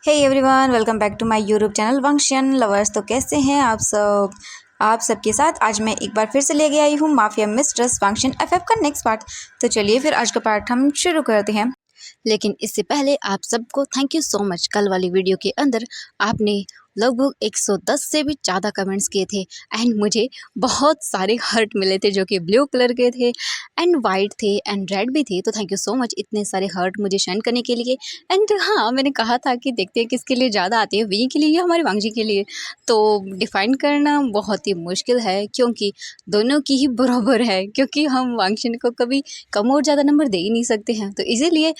Hey everyone, welcome back to my YouTube channel वंशियन lovers. तो कैसे हैं आप सब? आप सबके साथ आज मैं एक बार फिर से लेके आई हूँ माफिया मिस्ट्रेस फंक्शन एफएफ का नेक्स्ट पार्ट। तो चलिए फिर आज का पार्ट हम शुरू करते हैं। लेकिन इससे पहले आप सबको थैंक यू सो मच। कल वाली वीडियो के अंदर आपने लगभग 110 से भी ज़्यादा कमेंट्स किए थे एंड मुझे बहुत सारे हर्ट मिले थे जो कि ब्लू कलर के थे एंड वाइट थे एंड रेड भी थे। तो थैंक यू सो मच इतने सारे हर्ट मुझे सेंड करने के लिए। एंड हाँ, मैंने कहा था कि देखते हैं किसके लिए ज़्यादा आते हैं, वी के लिए या हमारे वांगजी के लिए। तो डिफाइन करना बहुत ही मुश्किल है क्योंकि दोनों की ही बराबर है, क्योंकि हम वांगशन को कभी कम और ज़्यादा नंबर दे ही नहीं सकते हैं। तो इसीलिए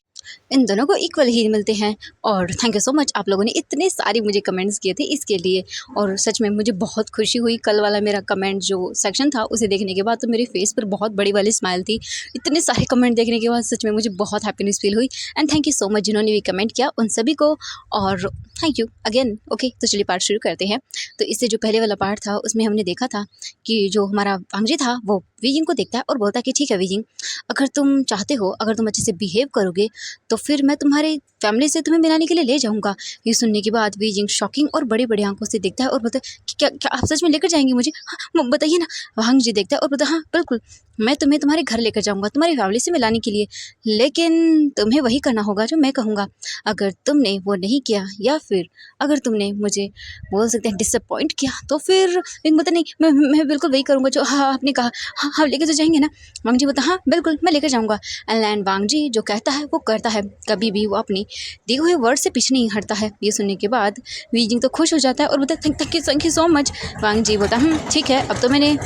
इन दोनों को इक्वल ही मिलते हैं। और थैंक यू सो मच, आप लोगों ने इतने सारे मुझे कमेंट्स किए थे इसके लिए। और सच में मुझे बहुत खुशी हुई। कल वाला मेरा कमेंट जो सेक्शन था उसे देखने के बाद तो मेरे फेस पर बहुत बड़ी वाली स्माइल थी। इतने सारे कमेंट देखने के बाद सच में मुझे बहुत हैप्पीनेस फील हुई। And thank you so much जिन्होंने भी कमेंट किया उन सभी को। और थैंक यू अगेन। ओके, तो चलिए पार्ट शुरू करते हैं। तो इससे जो पहले वाला पार्ट था उसमें हमने देखा था कि जो हमारा वांगजी था वो वीजिंग को देखता है और बोलता है कि ठीक है वीजिंग, अगर तुम चाहते हो, अगर तुम अच्छे से बिहेव करोगे तो फिर मैं तुम्हारी फैमिली से तुम्हें मिलाने के लिए ले जाऊंगा। ये सुनने के बाद वीजिंग शॉकिंग और बड़ी बड़ी आंखों से देखता है और बोलता है कि क्या क्या आप सच में लेकर जाएंगे मुझे? हाँ बताइए ना। वांग जी देखता है और बोलता है हाँ बिल्कुल, मैं तुम्हें तुम्हारे घर लेकर जाऊंगा तुम्हारी फैमिली से मिलाने के लिए, लेकिन तुम्हें वही करना होगा जो मैं कहूँगा। अगर तुमने वो नहीं किया या फिर अगर तुमने मुझे बोल सकते हैं डिसअपॉइंट किया तो फिर विंग बोलता नहीं, मैं बिल्कुल वही करूँगा जो हाँ आपने कहा। हाँ हाँ लेके तो जाएंगे ना? वांग जी बोलता हाँ बिल्कुल मैं लेकर जाऊँगा। एंड वांग जी जो कहता है वो करता है, कभी भी वो अपनी दिए हुए वर्ड से पीछे नहीं हटता है। ये सुनने के बाद वीजिंग तो खुश हो जाता है और बोलता है थैंक यू सो मच। वांग जी बोलता ठीक है, अब तो मैंने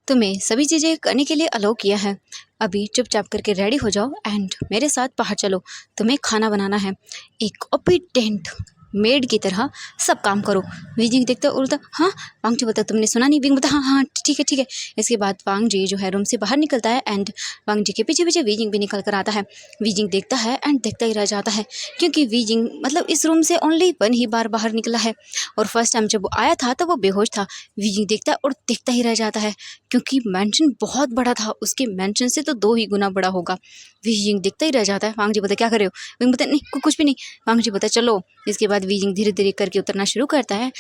तुम्हें सभी चीज़ें करने के लिए अलाउ किया है, अभी चुपचाप करके रेडी हो जाओ एंड मेरे साथ बाहर चलो। तुम्हें खाना बनाना है, एक ओबीडेंट मेड की तरह सब काम करो। वीजिंग देखते और बोलता हाँ। वांग जी बोलता तुमने सुना नहीं? विंग बोलता हाँ हाँ ठीक है ठीक है। इसके बाद वांग जी जो है रूम से बाहर निकलता है एंड वांग जी के पीछे पीछे वीजिंग भी निकल कर आता है। वीजिंग देखता है एंड देखता ही रह जाता है क्योंकि वीजिंग मतलब इस रूम से ओनली वन ही बार बाहर निकला है और फर्स्ट टाइम जब वो आया था तो वो बेहोश था। वीजिंग देखता है और देखता ही रह जाता है क्योंकि मैंशन बहुत बड़ा था, उसके मैंशन से तो 2 ही गुना बड़ा होगा। वीजिंग देखता ही रह जाता है। वांग जी बोलता क्या कर रहे हो? विंग बोलता नहीं कुछ भी नहीं। वांग जी बोलता चलो। इसके बाद वीजिंग धीरे धीरे करके उतरना शुरू करता है।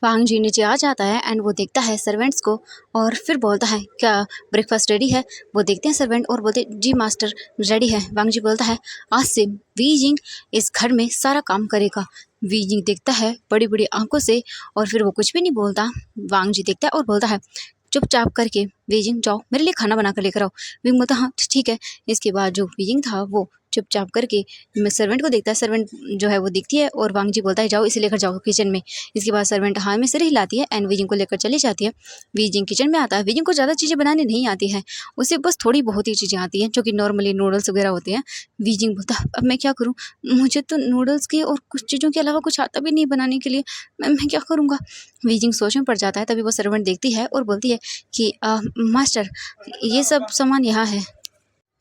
वांग जी नीचे आ जाता है एंड वो देखता है सर्वेंट्स को और फिर बोलता है क्या ब्रेकफास्ट रेडी है? वो देखते हैं सर्वेंट और बोलते जी मास्टर रेडी है। वांग जी बोलता है आज से वीजिंग इस घर में सारा काम करेगा। वीजिंग देखता है बड़ी बड़ी आंखों से और फिर वो कुछ भी नहीं बोलता। वांग जी देखता है और बोलता है चुपचाप करके वीजिंग जाओ मेरे लिए खाना बना कर लेकर आओ। विंग बोलता हाँ ठीक है। इसके बाद जो वीजिंग था वो चुपचाप करके सर्वेंट को देखता है। सर्वेंट जो है वो दिखती है और वांग जी बोलता है जाओ इसे लेकर जाओ किचन में। इसके बाद सर्वेंट हाथ में सिर हिलाती है एंड वीजिंग को लेकर चली जाती है। वीजिंग किचन में आता है। वीजिंग को ज़्यादा चीज़ें बनाने नहीं आती है, उसे बस थोड़ी बहुत ही चीज़ें आती हैं जो कि नॉर्मली नूडल्स वगैरह होते हैं। वीजिंग बोलता है अब मैं क्या करूँ, मुझे तो नूडल्स के और कुछ चीज़ों के अलावा कुछ आता भी नहीं बनाने के लिए, मैं क्या करूँगा? वीजिंग सोच में पड़ जाता है। तभी वो सर्वेंट देखती है और बोलती है कि मास्टर ये सब सामान यहाँ है।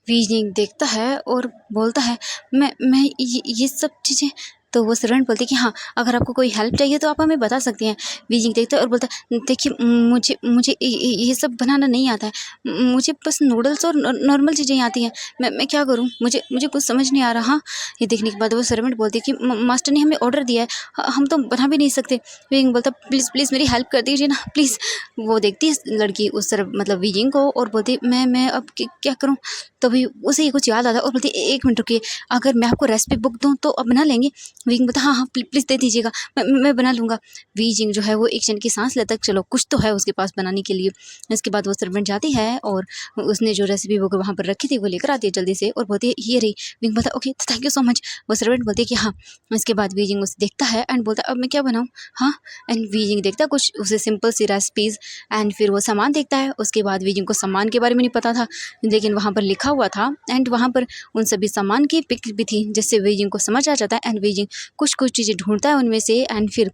वीजिंग देखता है और बोलता है मैं ये सब चीज़ें। तो वो सर्वेंट बोलती है कि हाँ अगर आपको कोई हेल्प चाहिए तो आप हमें बता सकते हैं। वीजिंग देखता है और बोलता है देखिए मुझे मुझे ये सब बनाना नहीं आता है, मुझे बस नूडल्स और नॉर्मल चीज़ें आती हैं, मैं क्या करूँ, मुझे मुझे कुछ समझ नहीं आ रहा। हाँ ये देखने के बाद वो सर्वेंट बोलती है कि मास्टर ने हमें ऑर्डर दिया है, हम तो बना भी नहीं सकते। वीजिंग बोलता प्लीज़ प्लीज़ मेरी हेल्प कर दीजिए ना प्लीज़। वो देखती है लड़की उस तरफ मतलब वीजिंग को और बोलती है मैं अब क्या करूँ? तभी उसे ये कुछ याद आता है और बोलती है एक मिनट रुकिए, अगर मैं आपको रेसिपी बुक दूँ तो अब बना लेंगे? वीजिंग बोलता हाँ हाँ प्लीज़ दे दीजिएगा, मैं बना लूँगा। वीजिंग जो है वो एक क्षण की सांस लेता है, चलो कुछ तो है उसके पास बनाने के लिए। इसके बाद वो सर्वेंट जाती है और उसने जो रेसिपी बुक वहाँ पर रखी थी वो लेकर आती है जल्दी से और बोलती है ये रही। वीजिंग बोलता है okay thank you so much. वो सर्वेंट बोलती है कि हाँ। इसके बाद वीजिंग उसे देखता है एंड बोलता है अब मैं क्या बनाऊँ? हाँ। एंड वीजिंग देखता है कुछ उसे सिंपल सी रेसिपीज़ एंड फिर वो सामान देखता है। उसके बाद वीजिंग को सामान के बारे में नहीं पता था लेकिन वहाँ पर लिखा हुआ था एंड वहाँ पर उन सभी सामान की पिक भी थी जिससे वीजिंग को समझ आ जाता है। एंड वीजिंग कुछ कुछ चीज़ें ढूंढता है उनमें से एंड फिर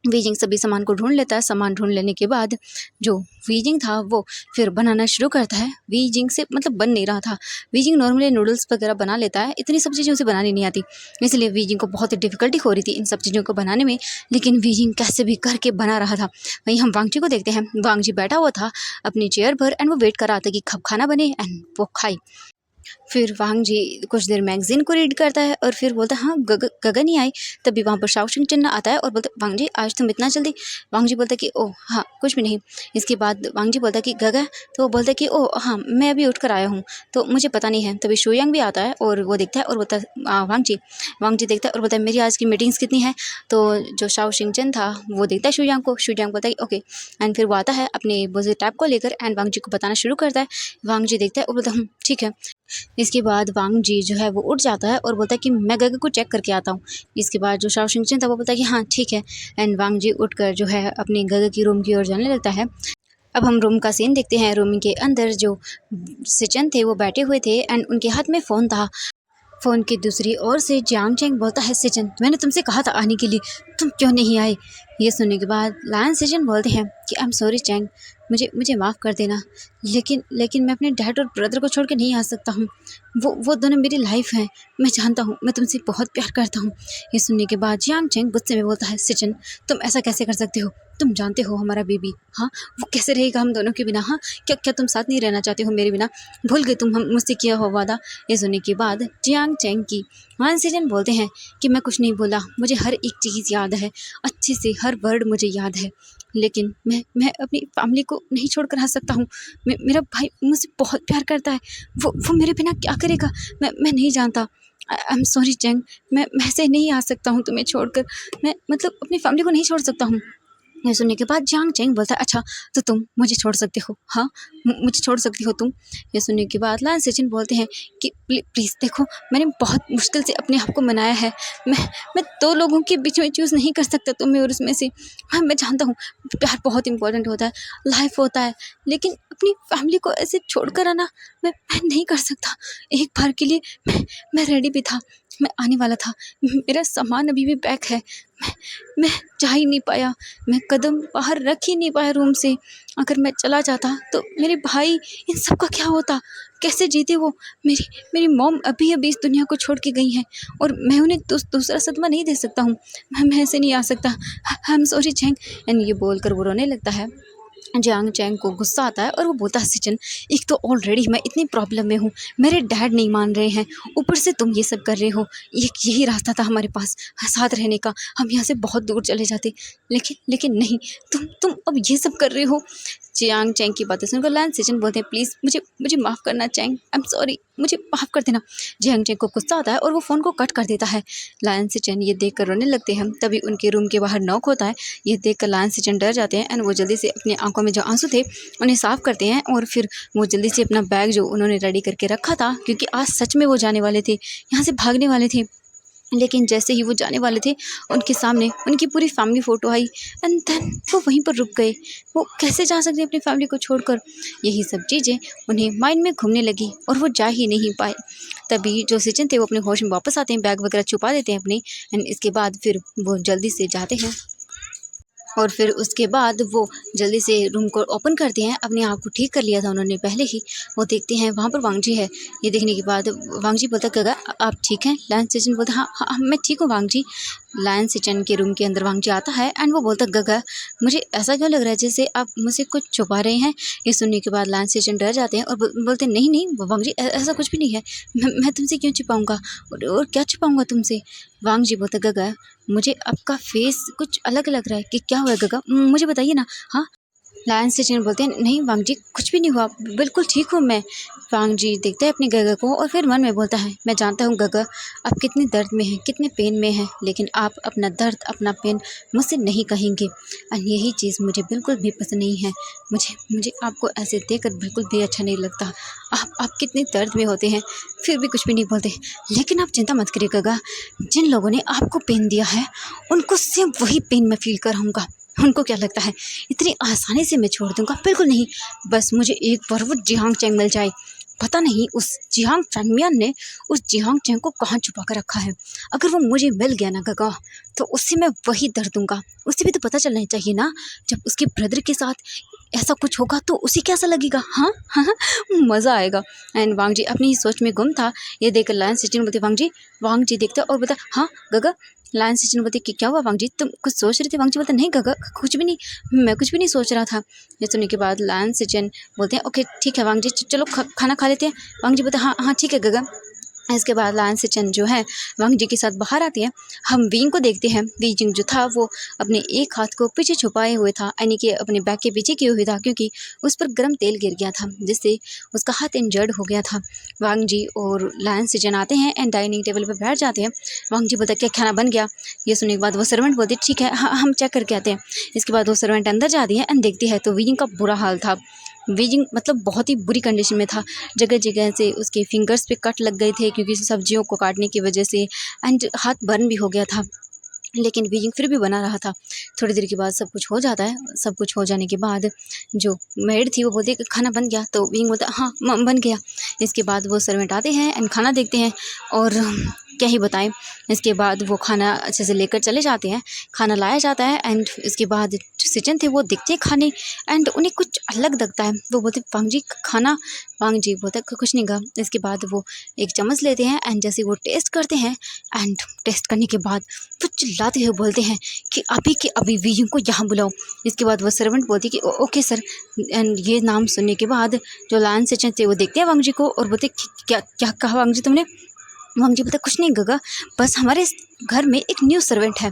वीजिंग सभी सामान को ढूंढ लेता है। सामान ढूंढ लेने के बाद जो वीजिंग था वो फिर बनाना शुरू करता है। वीजिंग से मतलब बन नहीं रहा था। वीजिंग नॉर्मली नूडल्स वगैरह बना लेता है, इतनी सब चीज़ें उसे बनानी नहीं आती, इसलिए वीजिंग को बहुत ही डिफिकल्टी हो रही थी इन सब चीज़ों को बनाने में। लेकिन वीजिंग कैसे भी करके बना रहा था। वहीं हम वांगजी को देखते हैं। वांगजी बैठा हुआ था अपनी चेयर पर एंड वो वेट कर रहा था कि कब खाना बने एंड वो खाए। फिर वांग जी कुछ देर मैगजीन को रीड करता है और फिर बोलता है हाँ गगन ही आई। तभी वहाँ पर शाओशिंग चन्ना आता है और बोलता है वांग जी आज तुम इतना जल्दी। वांग जी बोलता है कि ओह हाँ कुछ भी नहीं। इसके बाद वांग जी बोलता है कि गगा, तो वो बोलता है कि ओह हाँ मैं अभी उठ कर आया हूँ तो मुझे पता नहीं है। तभी शोयांग भी आता है और वो देखता है और बोलता है वांग जी देखता है और बोलता है मेरी आज की मीटिंग्स कितनी है। तो जो शाओशिंग चन था वो देखता है शोयांग को। शोयांग बोलता है ओके एंड फिर वो आता है अपने बुज़े टैब को लेकर एंड वांग जी को बताना शुरू करता है। वांग जी देखता है और बोलता है ठीक है। इसके बाद वांग जी जो है वो उठ जाता है और बोलता है कि मैं गगे को चेक करके आता हूँ। इसके बाद जो शाओशिंग चन था वो बोलता है कि हाँ ठीक है एंड वांग जी उठकर जो है अपने गगे की रूम की ओर जाने लगता है। अब हम रूम का सीन देखते हैं। रूम के अंदर जो सिचन थे वो बैठे हुए थे एंड उनके हाथ में फ़ोन था। फ़ोन की दूसरी ओर से जियांग चैंग बोलता है सिचन मैंने तुमसे कहा था आने के लिए, तुम क्यों नहीं आए। ये सुनने के बाद लायन सिचन बोलते हैं कि आई एम सॉरी चैंग, मुझे माफ़ कर देना, लेकिन मैं अपने डैड और ब्रदर को छोड़ के नहीं आ सकता हूँ। वो दोनों मेरी लाइफ हैं। मैं जानता हूँ मैं तुमसे बहुत प्यार करता हूँ। ये सुनने के बाद जियांग चैंग गुस्से में बोलता है सिचन तुम ऐसा कैसे कर सकते हो, तुम जानते हो हमारा बेबी, हाँ वो कैसे रहेगा हम दोनों के बिना। हाँ क्या तुम साथ नहीं रहना चाहते हो मेरे बिना, भूल गए तुम हम मुझसे किया हो वादा। ये सुनने के बाद जियांग चैंग की वन सिजन बोलते हैं कि मैं कुछ नहीं बोला, मुझे हर एक चीज़ याद है अच्छे से, हर वर्ड मुझे याद है, लेकिन मैं अपनी फैमिली को नहीं छोड़कर आ सकता हूँ। मेरा भाई मुझसे बहुत प्यार करता है, वो मेरे बिना क्या करेगा, मैं नहीं जानता। आई एम सॉरी चैंग, मैं ऐसे नहीं आ सकता हूँ तुम्हें छोड़कर, मैं मतलब अपनी फैमिली को नहीं छोड़ सकता हूँ। ये सुनने के बाद जियांग चैंग बोलता है अच्छा तो तुम मुझे छोड़ सकते हो, हाँ मुझे छोड़ सकती हो तुम। ये सुनने के बाद लायन सिचन बोलते हैं कि प्लीज़ देखो मैंने बहुत मुश्किल से अपने आप को मनाया है, मैं दो लोगों के बीच में चूज़ नहीं कर सकता तुम्हें और उसमें से। हाँ मैं जानता हूँ प्यार बहुत इंपॉर्टेंट होता है, लाइफ होता है, लेकिन अपनी फैमिली को ऐसे छोड़ कर आना मैं नहीं कर सकता। एक बार के लिए मैं रेडी भी था, मैं आने वाला था, मेरा सामान अभी भी पैक है, मैं जा ही नहीं पाया, मैं कदम बाहर रख ही नहीं पाया रूम से। अगर मैं चला जाता तो मेरे भाई इन सब का क्या होता, कैसे जीते वो। मेरी मॉम अभी अभी इस दुनिया को छोड़ के गई हैं और मैं उन्हें दूसरा सदमा नहीं दे सकता हूँ, मैं ऐसे नहीं आ सकता। I am sorry Chang. एंड ये बोलकर वो रोने लगता है। जियांग चैंग को गुस्सा आता है और वो बोलता है सिचन एक तो ऑलरेडी मैं इतनी प्रॉब्लम में हूँ, मेरे डैड नहीं मान रहे हैं, ऊपर से तुम ये सब कर रहे हो। यही रास्ता था हमारे पास साथ रहने का, हम यहाँ से बहुत दूर चले जाते, लेकिन नहीं, तुम अब ये सब कर रहे हो। जियांग चैंग की बातें सुनकर लायन सिचन बोलते हैं प्लीज़ मुझे माफ़ करना चैंग, आई एम सॉरी, मुझे माफ़ कर देना। जियांग चैंग को गुस्सा आता है और वो फ़ोन को कट कर देता है। लायन सिचन ये देख कर रोने लगते हैं। तभी उनके रूम के बाहर नॉक होता है। ये देख कर लायन सिचन डर जाते हैं एंड वो जल्दी से अपनी आंखों में जो आंसू थे उन्हें साफ़ करते हैं और फिर वो जल्दी से अपना बैग जो उन्होंने रेडी करके रखा था, क्योंकि आज सच में वो जाने वाले थे, यहाँ से भागने वाले थे, लेकिन जैसे ही वो जाने वाले थे उनके सामने उनकी पूरी फैमिली फ़ोटो आई एंड देन वो वहीं पर रुक गए। वो कैसे जा सकते हैं अपनी फैमिली को छोड़कर। यही सब चीज़ें उन्हें माइंड में घूमने लगी और वो जा ही नहीं पाए। तभी जो सिचन थे वो अपने होश में वापस आते हैं, बैग वगैरह छुपा देते हैं अपने एंड इसके बाद फिर वो जल्दी से जाते हैं और फिर उसके बाद वो जल्दी से रूम को ओपन करते हैं। अपने आप को ठीक कर लिया था उन्होंने पहले ही। वो देखते हैं वहाँ पर वांग जी है। ये देखने के बाद वांग जी बोलता गगा आप ठीक हैं। लायन सिचन बोलता हाँ मैं ठीक हूँ वांग जी। लायन सिचन के रूम के अंदर वांग जी आता है एंड वो बोलता गगा मुझे ऐसा क्यों लग रहा है जैसे आप मुझसे कुछ छुपा रहे हैं। ये सुनने के बाद लायन सिचन डर जाते हैं और बोलते हैं नहीं वांग जी ऐसा कुछ भी नहीं है, मैं तुमसे क्यों छुपाऊँगा और क्या छुपाऊँगा तुमसे। वांग जी बोलता गगा मुझे आपका फेस कुछ अलग लग रहा है, कि क्या हुआ है गगा, मुझे बताइए ना। हाँ लायन सिचन बोलते हैं नहीं वांग जी कुछ भी नहीं हुआ, बिल्कुल ठीक हूँ मैं। वांग जी देखते हैं अपने गगा को और फिर मन में बोलता है मैं जानता हूँ गगा आप कितनी दर्द में हैं, कितने पेन में हैं, लेकिन आप अपना दर्द अपना पेन मुझसे नहीं कहेंगे और यही चीज़ मुझे बिल्कुल भी पसंद नहीं है। मुझे आपको ऐसे देखकर बिल्कुल भी अच्छा नहीं लगता। आप कितने दर्द में होते हैं फिर भी कुछ भी नहीं बोलते। लेकिन आप चिंता मत करिए गगा, जिन लोगों ने आपको पेन दिया है उनको सेम वही पेन मैं फील कराऊँगा। उनको क्या लगता है इतनी आसानी से मैं छोड़ दूंगा, बिल्कुल नहीं। बस मुझे एक बार वो जियांग चैंग मिल जाए। पता नहीं उस जियांग फैंगमियन ने उस जियांग चैंग को कहाँ छुपा कर रखा है। अगर वो मुझे मिल गया ना गगा तो उससे मैं वही दर्द दूंगा। उसे भी तो पता चलना चाहिए ना, जब उसके ब्रदर के साथ ऐसा कुछ होगा तो उसे कैसा लगेगा, हाँ हाँ हाँ, मज़ा आएगा। एंड वांग जी अपनी ही सोच में गुम था। ये देखकर लायन सिचिन बोलते वांग जी देखते और बोलता हाँ गगा। लायन सिचिन बोलते कि क्या हुआ वांग जी, तुम कुछ सोच रहे थे? वांग जी बोलते नहीं गगा, कुछ भी नहीं, मैं कुछ भी नहीं सोच रहा था। ये सुनने के बाद लायन सिचिन बोलते हैं ओके ठीक है वांग जी, चलो खाना खा लेते हैं। वांग जी बोलते हाँ हाँ ठीक है गगा। इसके बाद लायन सिचन जो है वांग जी के साथ बाहर आती है। हम वीइंग को देखते हैं। वीइंग जो था वो अपने एक हाथ को पीछे छुपाए हुए था, यानी कि अपने बैक के पीछे किए हुए था, क्योंकि उस पर गर्म तेल गिर गया था जिससे उसका हाथ इंजर्ड हो गया था। वांग जी और लायन सिचन आते हैं एंड डाइनिंग टेबल पर बैठ जाते हैं। वांग जी बोलता क्या खाना बन गया? ये सुनने के बाद वो सर्वेंट बोलती ठीक है हाँ हम चेक करके आते हैं। इसके बाद वो सर्वेंट अंदर जाती है एंड देखती है तो वीइंग का बुरा हाल था। वीजिंग मतलब बहुत ही बुरी कंडीशन में था। जगह जगह से उसके फिंगर्स पे कट लग गए थे क्योंकि सब्जियों को काटने की वजह से, एंड हाथ बर्न भी हो गया था, लेकिन वीजिंग फिर भी बना रहा था। थोड़ी देर के बाद सब कुछ हो जाता है। सब कुछ हो जाने के बाद जो मेड थी वो बोलती है कि खाना बन गया, तो वीजिंग बोलता हाँ बन गया। इसके बाद वो सर्वेंट आते हैं एंड खाना देखते हैं और क्या ही बताएं। इसके बाद वो खाना अच्छे से लेकर चले जाते हैं। खाना लाया जाता है एंड इसके बाद जो सिचन थे वो देखते हैं खाने एंड उन्हें कुछ अलग लगता है। वो बोलते वांग जी खाना। वांग जी बोलता कुछ नहीं गा। इसके बाद वो एक चम्मच लेते हैं एंड जैसे वो टेस्ट करते हैं एंड टेस्ट करने के बाद वो चिल्लाते हुए बोलते हैं कि अभी के अभी वीजिंग को यहाँ बुलाओ। इसके बाद वो सर्वेंट बोलती कि ओके सर। एंड ये नाम सुनने के बाद जो लायन सिचन थे वो देखते हैं वांग जी को और बोलते क्या क्या कहा वांग जी तुमने? वांग जी बोलता कुछ नहीं गगा, बस हमारे इस घर में एक न्यू सर्वेंट है,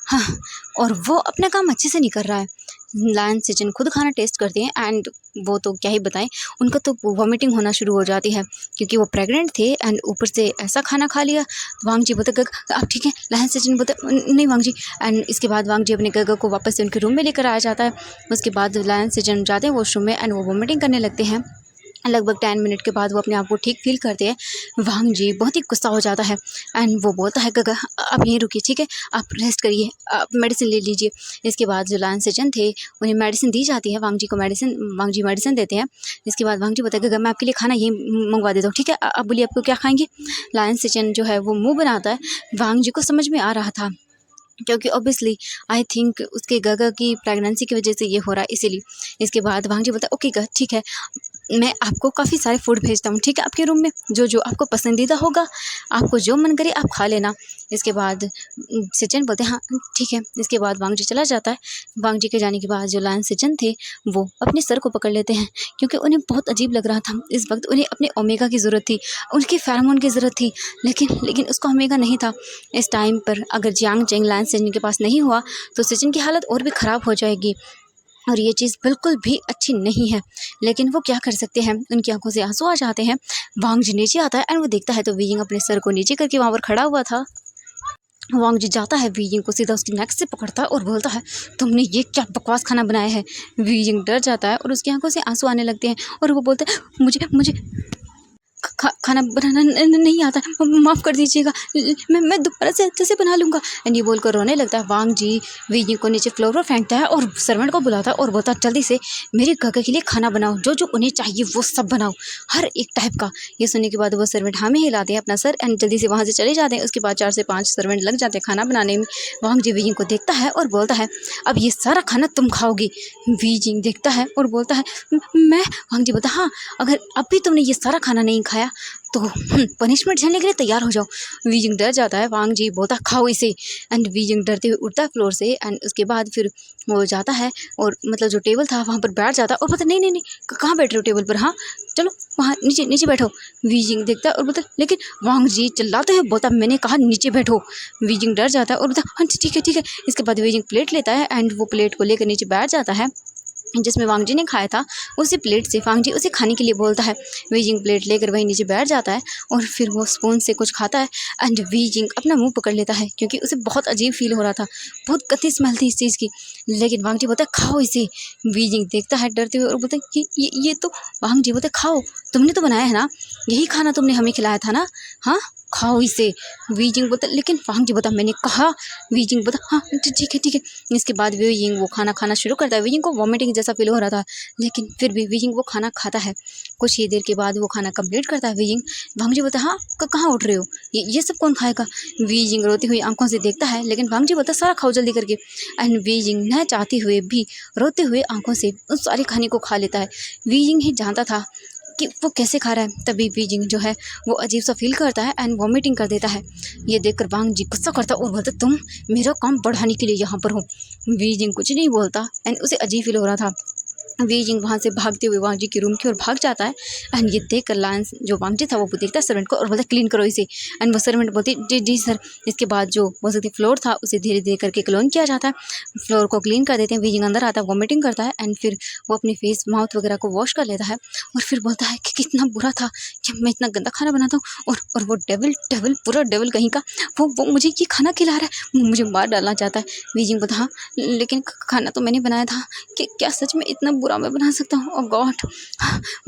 हाँ, और वो अपना काम अच्छे से नहीं कर रहा है। लायन सिचन खुद खाना टेस्ट करते हैं एंड वो तो क्या ही बताएं, उनका तो वॉमिटिंग होना शुरू हो जाती है क्योंकि वो प्रेग्नेंट थे एंड ऊपर से ऐसा खाना खा लिया। वांग जी बोलते गगा आप ठीक है? लायन सिचन बोलते नहीं वांग जी। एंड इसके बाद वांग जी अपने गगा को वापस से उनके रूम में लेकर आया जाता है। उसके बाद लायन सिचन जाते हैं वॉशरूम में एंड वो वॉमिटिंग करने लगते हैं। लगभग 10 मिनट के बाद वो अपने आप को ठीक फील करते हैं। वांग जी बहुत ही गुस्सा हो जाता है एंड वो बोलता है गगा आप यहीं रुकिए ठीक है, आप रेस्ट करिए, आप मेडिसिन ले लीजिए। इसके बाद जो लायन सिचन थे उन्हें मेडिसिन दी जाती है। वांग जी को वांग जी मेडिसिन देते हैं। इसके बाद वांग जी बोलते हैं गगा मैं आपके लिए खाना यहीं मंगवा देता हूँ ठीक है, आप बोलिए आपको क्या खाएंगे? लायन सिचन जो है वो मुँह बनाता है। वांग जी को समझ में आ रहा था क्योंकि ऑब्वियसली आई थिंक उसके गगा की प्रेगनेंसी की वजह से ये हो रहा है इसीलिए। इसके बाद वांग जी बोलता है ओके गगा ठीक है, मैं आपको काफ़ी सारे फूड भेजता हूँ ठीक है आपके रूम में, जो जो आपको पसंदीदा होगा, आपको जो मन करे आप खा लेना। इसके बाद सिचन बोलते हैं हाँ ठीक है। इसके बाद वांग जी चला जाता है। वांग जी के जाने के बाद जो लायन सिचन थे वो अपने सर को पकड़ लेते हैं क्योंकि उन्हें बहुत अजीब लग रहा था। इस वक्त उन्हें अपने ओमेगा की ज़रूरत थी, उनकी फेरोमोन की ज़रूरत थी, लेकिन उसका ओमेगा नहीं था। इस टाइम पर अगर जियांग चेंग लायन सिचन के पास नहीं हुआ तो सिचन की हालत और भी ख़राब हो जाएगी और ये चीज़ बिल्कुल भी अच्छी नहीं है। लेकिन वो क्या कर सकते हैं, उनकी आंखों से आंसू आ जाते हैं। वांग जी नीचे आता है एंड वो देखता है तो वीइंग अपने सर को नीचे करके वहाँ पर खड़ा हुआ था। वांग जी जाता है वीइंग को सीधा उसकी नेक से पकड़ता है और बोलता है तुमने ये क्या बकवास खाना बनाया है? वीइंग डर जाता है और उसकी आंखों से आंसू आने लगते हैं और वो बोलता है मुझे खाना बनाना नहीं आता, माफ़ कर दीजिएगा, मैं दोबारा से अच्छे से बना लूँगा। एंड ये बोलकर रोने लगता है। वांग जी वीइंग को नीचे फ्लोर पर फेंकता है और सर्वेंट को बुलाता है और बोलता है जल्दी से मेरे गगा के लिए खाना बनाओ, जो जो उन्हें चाहिए वो सब बनाओ, हर एक टाइप का। ये सुनने के बाद वो सर्वेंट हाँ में हिलाते हैं अपना सर एंड जल्दी से वहाँ से चले जाते हैं। उसके बाद 4 से 5 सर्वेंट लग जाते हैं खाना बनाने में। वांग जी वीइंग को देखता है और बोलता है अब ये सारा खाना तुम खाओगी। वीइंग देखता है और बोलता है मैं? वांग जी बोलता हाँ, अगर अब भी तुमने ये सारा खाना नहीं खाया तो पनिशमेंट झेलने के लिए तैयार हो जाओ। वीजिंग डर जाता है। वांग जी बोलता खाओ इसे एंड वीजिंग डरते हुए उठता है फ्लोर से एंड उसके बाद फिर वो जाता है और मतलब जो टेबल था वहाँ पर बैठ जाता है और बोलता नहीं कहाँ बैठ रहे हो टेबल पर, हाँ चलो वहाँ नीचे बैठो। वीजिंग देखता है और बोलता लेकिन वांग जी चिल्लाते हुए बोलता मैंने कहा नीचे बैठो। वीजिंग डर जाता है और बोलता हाँ ठीक है। इसके बाद वीजिंग प्लेट लेता है एंड वो प्लेट को लेकर नीचे बैठ जाता है जिसमें वांग जी ने खाया था। उसी प्लेट से वांग जी उसे खाने के लिए बोलता है। वीजिंग प्लेट लेकर वहीं नीचे बैठ जाता है और फिर वो स्पून से कुछ खाता है एंड वीजिंग अपना मुंह पकड़ लेता है क्योंकि उसे बहुत अजीब फील हो रहा था, बहुत गंदी स्मेल थी इस चीज़ की। लेकिन वांग जी बोलता है खाओ इसे। वीजिंग देखता है डरते हुए और बोलता है कि ये तो। वांग जी बोलते खाओ, तुमने तो बनाया है ना, यही खाना तुमने हमें खिलाया था ना, हाँ खाओ इसे। वीजिंग बोलता लेकिन वांग जी बोलता मैंने कहा। वीजिंग बोलता हाँ ठीक है ठीक है। इसके बाद वीजिंग वो खाना खाना शुरू करता है। वीजिंग को वॉमिटिंग जैसा फील हो रहा था, लेकिन फिर भी वीजिंग वो खाना खाता है। कुछ ही देर के बाद वो खाना कंप्लीट करता है वीजिंग। वांग जी बोलता हाँ कहाँ उठ रहे हो, ये सब कौन खाएगा। वीजिंग रोती हुई आंखों से देखता है, लेकिन वांग जी बोलता सारा खाओ जल्दी करके। एंड वीजिंग न चाहते हुए भी रोते हुए आंखों से उस सारे खाने को खा लेता है। वीजिंग ही जानता था कि वो कैसे खा रहा है। तभी वीजिंग जो है वो अजीब सा फील करता है एंड वॉमिटिंग कर देता है। ये देखकर वांग जी गुस्सा करता और बोलता तुम मेरा काम बढ़ाने के लिए यहाँ पर हो। वीजिंग कुछ नहीं बोलता एंड उसे अजीब फील हो रहा था। वीजिंग वहाँ से भागते हुए वांग जी की रूम की ओर भाग जाता है। एंड ये देख कर लायंस जो वांग जी था वो देखता है सर्वेंट को और बोलता क्लीन करो इसे। एंड वो सर्वेंट बोलती जी सर। इसके बाद जो बोल सकती फ्लोर था उसे धीरे धीरे करके क्लीन किया जाता है। फ्लोर को क्लीन कर देते हैं। वीजिंग अंदर आता है, वॉमिटिंग करता है एंड फिर वो अपनी फेस माउथ वगैरह को वॉश कर लेता है और फिर बोलता है कि कितना बुरा था कि मैं इतना गंदा खाना बनाता हूँ और वो डेविल पूरा डेविल कहीं का वो मुझे ये खाना खिला रहा है, वो मुझे मार डालना चाहता है। वीजिंग बोलता हाँ लेकिन खाना तो मैंने बनाया था कि क्या सच में इतना बुरा मैं बना सकता हूँ। ओह गॉड,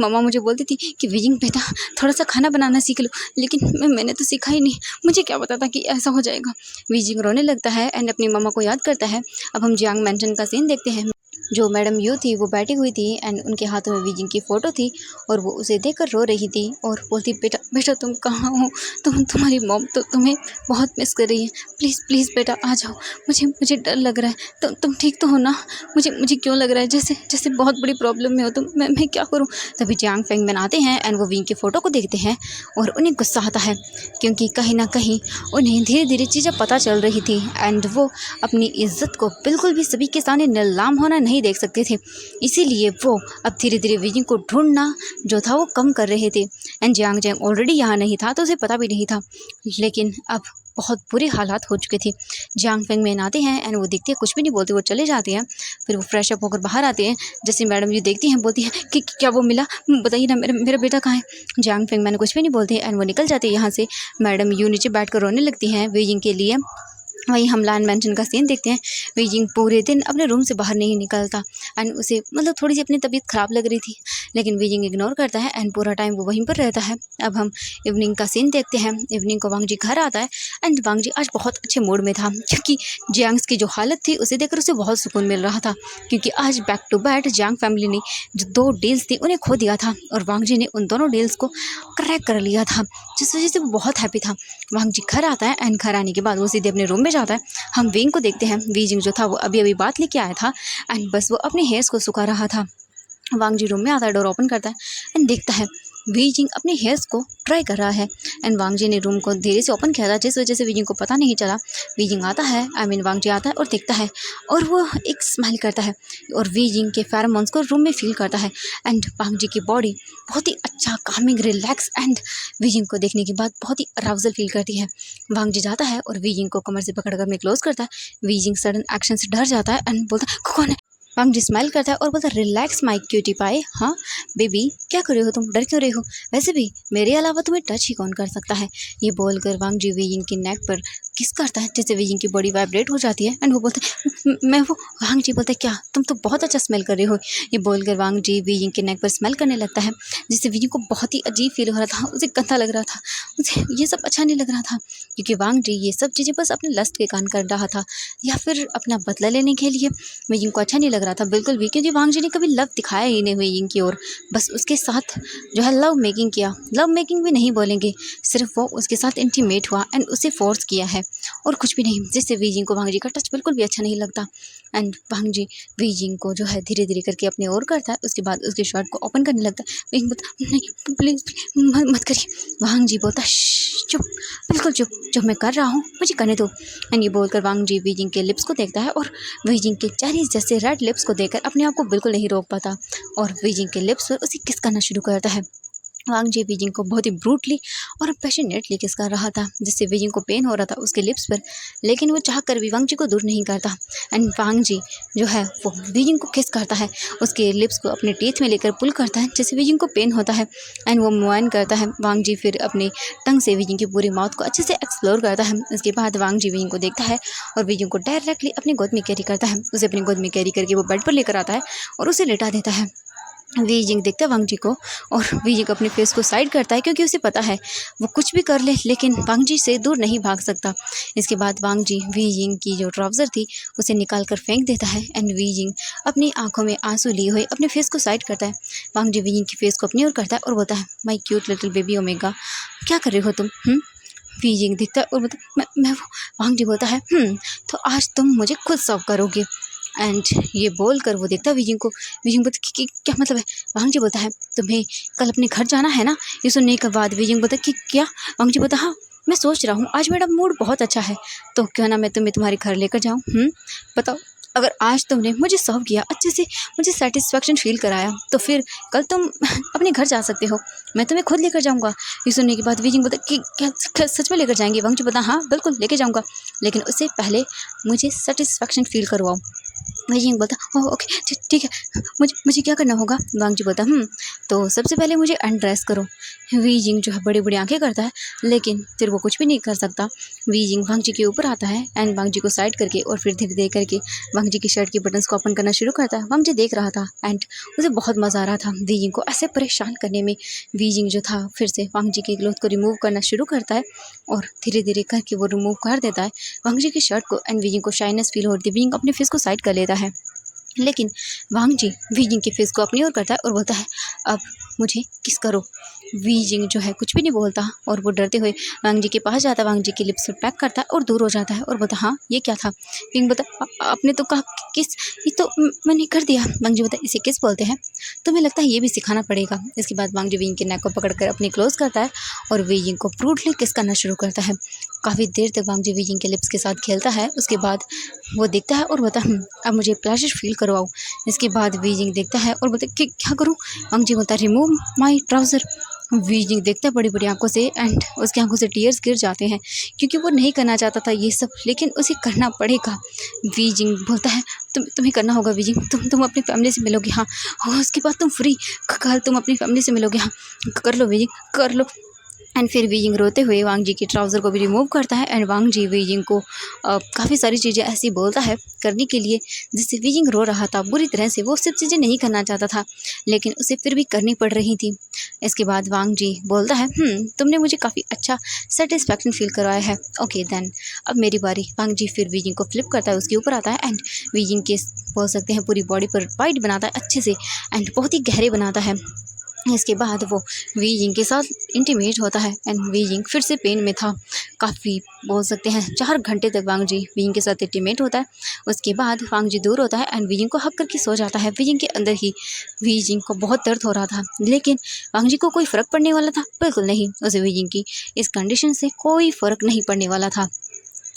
मम्मा मुझे बोलती थी कि वीजिंग बेटा थोड़ा सा खाना बनाना सीख लो, लेकिन मैंने तो सीखा ही नहीं, मुझे क्या पता था कि ऐसा हो जाएगा। वीजिंग रोने लगता है एंड अपनी मम्मा को याद करता है। अब हम जियांग मैंशन का सीन देखते हैं। जो मैडम यू थी वो बैठी हुई थी एंड उनके हाथों में वीजिंग की फ़ोटो थी और वो उसे देखकर रो रही थी और बोलती बेटा बेटा तुम कहाँ हो, तुम्हारी मॉम तो तुम्हें बहुत मिस कर रही है, प्लीज़ बेटा आ जाओ, मुझे डर लग रहा है, तुम ठीक तो हो ना। मुझे क्यों लग रहा है जैसे बहुत बड़ी प्रॉब्लम में हो तुम, मैं क्या करूँ। तभी जियांग फेंगमैन आते हैं एंड वो विंग की फ़ोटो को देखते हैं और उन्हें गुस्सा आता है क्योंकि कहीं ना कहीं उन्हें धीरे धीरे चीज़ें पता चल रही थी एंड वो अपनी इज्जत को बिल्कुल भी सभी के सामने नीलाम होना नहीं देख सकते थे। इसीलिए वो अब धीरे धीरे वीजिंग को ढूंढना जो था वो कम कर रहे थे। एंड जियांग जैंग ऑलरेडी यहाँ नहीं था तो उसे पता भी नहीं था, लेकिन अब बहुत बुरे हालात हो चुके थे। जियांग फेंगमैन आते हैं एंड वो देखते हैं, कुछ भी नहीं बोलते, वो चले जाते हैं। फिर वो फ्रेश अप होकर बाहर आते हैं। जैसे मैडम ये देखती हैं बोलती हैं कि क्या वो मिला, बताइए ना मेरा बेटा कहाँ है। जियांग फेंगमैन कुछ भी नहीं बोलते एंड वो निकल जाते हैं यहाँ से। मैडम यू नीचे बैठ कर रोने लगती हैं वीजिंग के लिए। वहीं हम लायन मैंशन का सीन देखते हैं। वीजिंग पूरे दिन अपने रूम से बाहर नहीं निकलता एंड उसे मतलब थोड़ी सी अपनी तबीयत ख़राब लग रही थी, लेकिन वीजिंग इग्नोर करता है एंड पूरा टाइम वो वहीं पर रहता है। अब हम इवनिंग का सीन देखते हैं। इवनिंग को वांग जी घर आता है एंड वांग जी आज बहुत अच्छे मूड में था क्योंकि जियांग्स की जो हालत थी उसे देखकर उसे बहुत सुकून मिल रहा था, क्योंकि आज back to back Jiang family ने जो 2 डील्स थी उन्हें खो दिया था और वांग जी ने उन दोनों डील्स को क्रैक कर लिया था, जिस वजह से वो बहुत हैप्पी था। वांग जी घर आता है एंड घर आने के बाद वो सीधे अपने रूम में जाता है। हम विंग को देखते हैं। वीजिंग जो था वो अभी बात लेके आया था एंड बस वो अपने हेयर्स को सुखा रहा था। वांग जी रूम में आता है, डोर ओपन करता है एंड देखता है वीजिंग अपने हेयर्स को ट्राई कर रहा है एंड वांग जी ने रूम को धीरे से ओपन किया था, जिस वजह से वीजिंग को पता नहीं चला। वीजिंग आता है वांग जी आता है और देखता है और वो एक स्माइल करता है और वीजिंग के फेरोमोन्स को रूम में फील करता है एंड वांग जी की बॉडी बहुत ही अच्छा कामिंग रिलैक्स एंड वीजिंग को देखने के बाद बहुत ही अराउजल फील करती है। वांग जी जाता है और वीजिंग को कमर से पकड़कर अपने क्लोज करता है। वीजिंग सडन एक्शन से डर जाता है एंड बोलता है कौन है। वांग जी स्माइल करता है और बोलता है रिलैक्स माय क्यूटी पाई, हाँ बेबी क्या कर रहे हो तुम, डर क्यों रहे हो, वैसे भी मेरे अलावा तुम्हें टच ही कौन कर सकता है। ये बोलकर वांग जी वीजिंग की नेक पर किस करता है, जिससे वीजिंग की बॉडी वाइब्रेट हो जाती है एंड वो बोलता है मैं वो। वांग जी बोलता है क्या तुम तो बहुत अच्छा स्मेल कर रहे हो। ये बोलकर वांग जी वीजिंग के नेक पर स्मेल करने लगता है, जिससे वीजिंग को बहुत ही अजीब फील हो रहा था, उसे गंदा लग रहा था, उसे ये सब अच्छा नहीं लग रहा था, क्योंकि वांग जी ये सब चीज़ें बस अपने लस्ट के कारण कर रहा था या फिर अपना बदला लेने के लिए। वीजिंग को अच्छा नहीं लग रहा था बिल्कुल भी, क्योंकि वांग जी ने कभी लव दिखाया ही नहीं वीजिंग की ओर, बस उसके साथ जो है लव मेकिंग किया। लव मेकिंग भी नहीं बोलेंगे, सिर्फ वो उसके साथ इंटीमेट हुआ एंड उसे फोर्स किया है और कुछ भी नहीं, जिससे वीजिंग को वांग जी का टच बिल्कुल भी अच्छा नहीं लगता। एंड वांग जी वीजिंग को जो है धीरे धीरे करके अपने ओर करता है, उसके बाद उसके शर्ट को ओपन करने लगता है। वीजिंग बोलता नहीं प्लीज़ मत करिए। वांग जी बोलता चुप, बिल्कुल चुप, जो मैं कर रहा हूँ मुझे करने दो। एंड ये बोलकर वांग जी वीजिंग के लिप्स को देखता है और वीजिंग के चेरी जैसे रेड लिप्स को देखकर अपने आप को बिल्कुल नहीं रोक पाता और वीजिंग के लिप्स पर उसे किस करना शुरू करता है। वांग जी वीजिंग को बहुत ही ब्रूटली और पैशनेटली किस कर रहा था, जिससे वीजिंग को पेन हो रहा था उसके लिप्स पर, लेकिन वो चाह कर भी वांग जी को दूर नहीं करता। एंड वांग जी जो है वो वीजिंग को किस करता है, उसके लिप्स को अपने टीथ में लेकर पुल करता है, जिससे वीजिंग को पेन होता है एंड वो मुआयन करता है। वांग जी फिर अपने टंग से वीजिंग की पूरी माउथ को अच्छे से एक्सप्लोर करता है। उसके बाद वांग जी वीजिंग को देखता है और वीजिंग को डायरेक्टली अपनी गोद में कैरी करता है। उसे अपनी गोद में कैरी करके वो बेड पर लेकर आता है और उसे लेटा देता है। वी जिंग देखता है वांग जी को और वी जिंग अपने फेस को साइड करता है क्योंकि उसे पता है वो कुछ भी कर ले लेकिन वांग जी से दूर नहीं भाग सकता। इसके बाद वांग जी वी जिंग की जो ट्राउज़र थी उसे निकाल कर फेंक देता है एंड वी जिंग अपनी आंखों में आंसू लिए हुए अपने फेस को साइड करता है। वांग जी वी जिंग की फेस को अपनी ओर करता है और बोलता है माई क्यूट लिटिल बेबी ओमेगा, क्या कर रहे हो तुम? वी जिंग दिखता है और बोलता है मैं वांग जी बोलता है तो आज तुम मुझे खुद सर्व करोगे। एंड ये बोल कर वो देखता है वीजिंग को। वीजिंग बोलता है कि क्या मतलब है? वांग जी बोलता है तुम्हें कल अपने घर जाना है ना? ये सुनने के बाद वीजिंग बोलता है कि क्या? वांग जी बोलता है हाँ, मैं सोच रहा हूँ आज मेरा मूड बहुत अच्छा है तो क्यों ना मैं तुम्हें तुम्हारे घर लेकर जाऊँ। बताओ, अगर आज तुमने मुझे सर्व किया अच्छे से, मुझे सेटिस्फेक्शन फील कराया तो फिर कल तुम अपने घर जा सकते हो, मैं तुम्हें खुद लेकर जाऊँगा। ये सुनने के बाद वीजिंग बोलता है कि क्या सच में लेकर जाएंगे? वांग जी बोलता हाँ बिल्कुल लेके जाऊँगा, लेकिन उससे पहले मुझे सेटिस्फेक्शन फील करवाओ। वीजिंग बोलता ओह ओके ठीक है, मुझे क्या करना होगा? वांग जी बोलता तो सबसे पहले मुझे अनड्रेस करो। वीजिंग जो है बड़ी बड़ी आंखें करता है लेकिन फिर वो कुछ भी नहीं कर सकता। वीजिंग वांग जी के ऊपर आता है एंड वांग जी को साइड करके और फिर धीरे धीरे करके वांग जी की शर्ट के बटन्स को ओपन करना शुरू करता है। वांग जी देख रहा था एंड उसे बहुत मज़ा आ रहा था वीजिंग को ऐसे परेशान करने में। वीजिंग जो था फिर से वांग जी के क्लोथ को रिमूव करना शुरू करता है और धीरे धीरे करके वो रिमूव कर देता है वांग जी की शर्ट को एंड वीजिंग को शाइनेस फील होती है। वीजिंग अपने फेस को साइड कर लेता है लेकिन वांग जी वीजिंग के फेस को अपनी ओर करता है और बोलता है अब मुझे किस करो। वीजिंग जो है कुछ भी नहीं बोलता और वो डरते हुए वांग जी के पास जाता है, वांग जी के लिप्स पे पैक करता है और दूर हो जाता है और बोलता हाँ ये क्या था? विंग बोलता आपने तो कहा किस, ये तो मैंने कर दिया। वांग जी बोलता इसे किस बोलते हैं? तुम्हें लगता है ये भी सिखाना पड़ेगा। इसके बाद वांग जी विंग के नेक को पकड़कर अपनी क्लोज करता है और वीजिंग को ब्रूटली किस करना शुरू करता है। काफ़ी देर तक वांग जी वीजिंग के लिप्स के साथ खेलता है। उसके बाद वो देखता है और बोलता है अब मुझे प्लेजर फील करवाओ। इसके बाद वीजिंग देखता है और बोलता है कि क्या करूँ? वांग जी बोलता है रिमूव माई ट्राउज़र। वीजिंग देखता है बड़ी बड़ी आंखों से एंड उसकी आंखों से टीयर्स गिर जाते हैं क्योंकि वो नहीं करना चाहता था ये सब, लेकिन उसे करना पड़ेगा। वीजिंग बोलता है तुम्हें करना होगा वीजिंग, तुम अपनी फैमिली से मिलोगे हाँ, और उसके बाद तुम फ्री, कल तुम अपनी फैमिली से मिलोगे हाँ, कर लो वीजिंग कर लो। एंड फिर वीजिंग रोते हुए वांग जी के ट्राउज़र को भी रिमूव करता है एंड वांग जी वीजिंग को काफ़ी सारी चीज़ें ऐसी बोलता है करने के लिए जिससे वीजिंग रो रहा था बुरी तरह से। वो सब चीज़ें नहीं करना चाहता था लेकिन उसे फिर भी करनी पड़ रही थी। इसके बाद वांग जी बोलता है तुमने मुझे काफ़ी अच्छा सेटिस्फेक्शन फील करवाया है, ओके देन अब मेरी बारी। वांग जी फिर वीजिंग को फ्लिप करता है, उसके ऊपर आता है एंड वीजिंग के बोल सकते हैं पूरी बॉडी पर बाइट बनाता है अच्छे से एंड बहुत ही गहरे बनाता है। इसके बाद वो वीजिंग के साथ इंटीमेट होता है एंड वीजिंग फिर से पेन में था। काफ़ी बोल सकते हैं 4 घंटे तक वांग जी वीजिंग के साथ इंटीमेट होता है। उसके बाद वांग जी दूर होता है एंड वीजिंग को हक करके सो जाता है। वीजिंग के अंदर ही वीजिंग को बहुत दर्द हो रहा था लेकिन वांग जी को कोई फ़र्क पड़ने वाला था? बिल्कुल नहीं, उसे वीजिंग की इस कंडीशन से कोई फ़र्क नहीं पड़ने वाला था।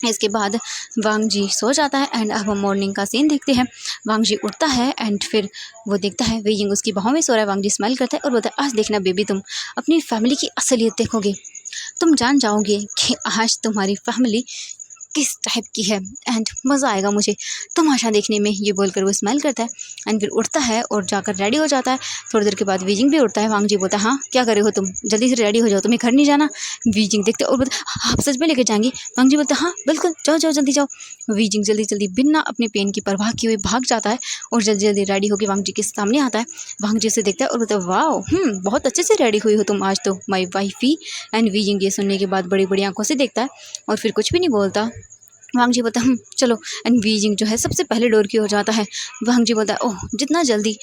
इसके बाद वांग जी सो जाता है एंड अब हम मॉर्निंग का सीन देखते हैं। वांग जी उठता है एंड फिर वो देखता है वीजिंग उसकी बाहों में सो रहा है। वांग जी स्माइल करता है और बोलता है आज देखना बेबी, तुम अपनी फैमिली की असलियत देखोगे, तुम जान जाओगे कि आज तुम्हारी फैमिली किस टाइप की है एंड मज़ा आएगा मुझे तमाशा देखने में। ये बोलकर वो स्माइल करता है एंड फिर उठता है और जाकर रेडी हो जाता है। थोड़ी देर के बाद वीजिंग भी उठता है। वांग जी बोलता है हाँ क्या करे हो तुम, जल्दी से रेडी हो जाओ, तुम्हें घर नहीं जाना? वीजिंग देखते और बोलता आप सच में लेके जाएंगे? वांग जी बोलता हाँ बिल्कुल, जाओ जाओ जल्दी जाओ। वीजिंग जल्दी जल्दी बिना अपने पेन की परवाह किए हुए भाग जाता है और जल्दी जल्दी रेडी होकर वांग जी के सामने आता है। वांग जी से देखता है और बोलता है वाह बहुत अच्छे से रेडी हुई हो तुम आज तो, माई वाइफी। एंड वीजिंग ये सुनने के बाद बड़ी बड़ी आंखों से देखता है और फिर कुछ भी नहीं बोलता। वांग जी बोलता चलो एंड वीजिंग जो है सबसे पहले डोर की ओर जाता है। वांग जी बोलता है ओह जितना जल्दी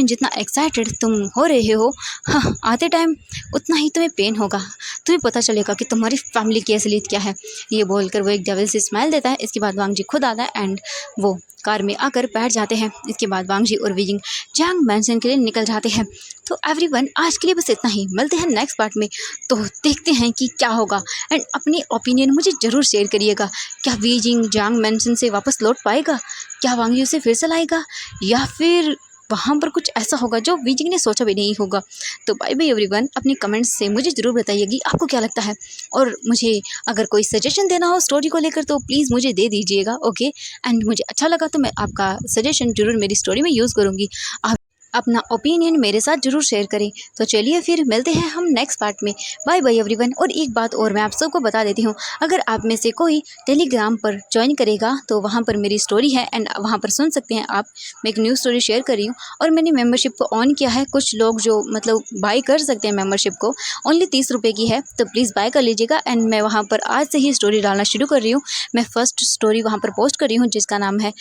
जितना एक्साइटेड तुम हो रहे हो, हाँ आते टाइम उतना ही तुम्हें पेन होगा, तुम्हें पता चलेगा कि तुम्हारी फैमिली की असलियत क्या है। ये बोलकर वो एक डेविल से स्माइल देता है। इसके बाद वांग जी खुद आता है एंड वो कार में आकर बैठ जाते हैं। इसके बाद वांग जी और वीजिंग जैंग मैंशन के लिए निकल जाते हैं। तो एवरीवन आज के लिए बस इतना ही, मिलते हैं नेक्स्ट पार्ट में, तो देखते हैं कि क्या होगा एंड अपनी ओपिनियन मुझे ज़रूर शेयर करिएगा। क्या वीजिंग जैंग मैंशन से वापस लौट पाएगा? क्या वांग जी उसे फिर से लाएगा या फिर वहाँ पर कुछ ऐसा होगा जो वीजिंग ने सोचा भी नहीं होगा? तो बाय बाय एवरीवन, अपने कमेंट्स से मुझे ज़रूर बताइए कि आपको क्या लगता है और मुझे अगर कोई सजेशन देना हो स्टोरी को लेकर तो प्लीज़ मुझे दे दीजिएगा, ओके। एंड मुझे अच्छा लगा तो मैं आपका सजेशन ज़रूर मेरी स्टोरी में यूज़ करूँगी। आप अपना ओपिनियन मेरे साथ जरूर शेयर करें। तो चलिए फिर मिलते हैं हम नेक्स्ट पार्ट में। Bye bye everyone. और एक बात और मैं आप सबको बता देती हूँ, अगर आप में से कोई टेलीग्राम पर ज्वाइन करेगा तो वहाँ पर मेरी स्टोरी है एंड वहाँ पर सुन सकते हैं आप। मैं एक न्यू स्टोरी शेयर कर रही हूँ और मैंने मेंबरशिप को ऑन किया है। कुछ लोग जो मतलब बाय कर सकते हैं मेंबरशिप को, ओनली 30 रुपये की है, तो प्लीज़ बाय कर लीजिएगा। एंड मैं वहाँ पर आज से ही स्टोरी डालना शुरू कर रही हूँ। मैं फर्स्ट स्टोरी वहाँ पर पोस्ट कर रही हूँ जिसका नाम है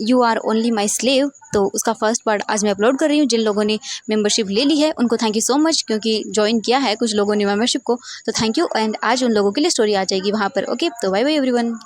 you are only my slave. तो उसका फर्स्ट पार्ट आज मैं अपलोड कर रही हूँ। जिन लोगों ने मेंबरशिप ले ली है उनको थैंक यू सो मच, क्योंकि ज्वाइन किया है कुछ लोगों ने मेंबरशिप को, तो थैंक यू। एंड आज उन लोगों के लिए स्टोरी आ जाएगी वहाँ पर। ओके, तो बाय बाय एवरीवन।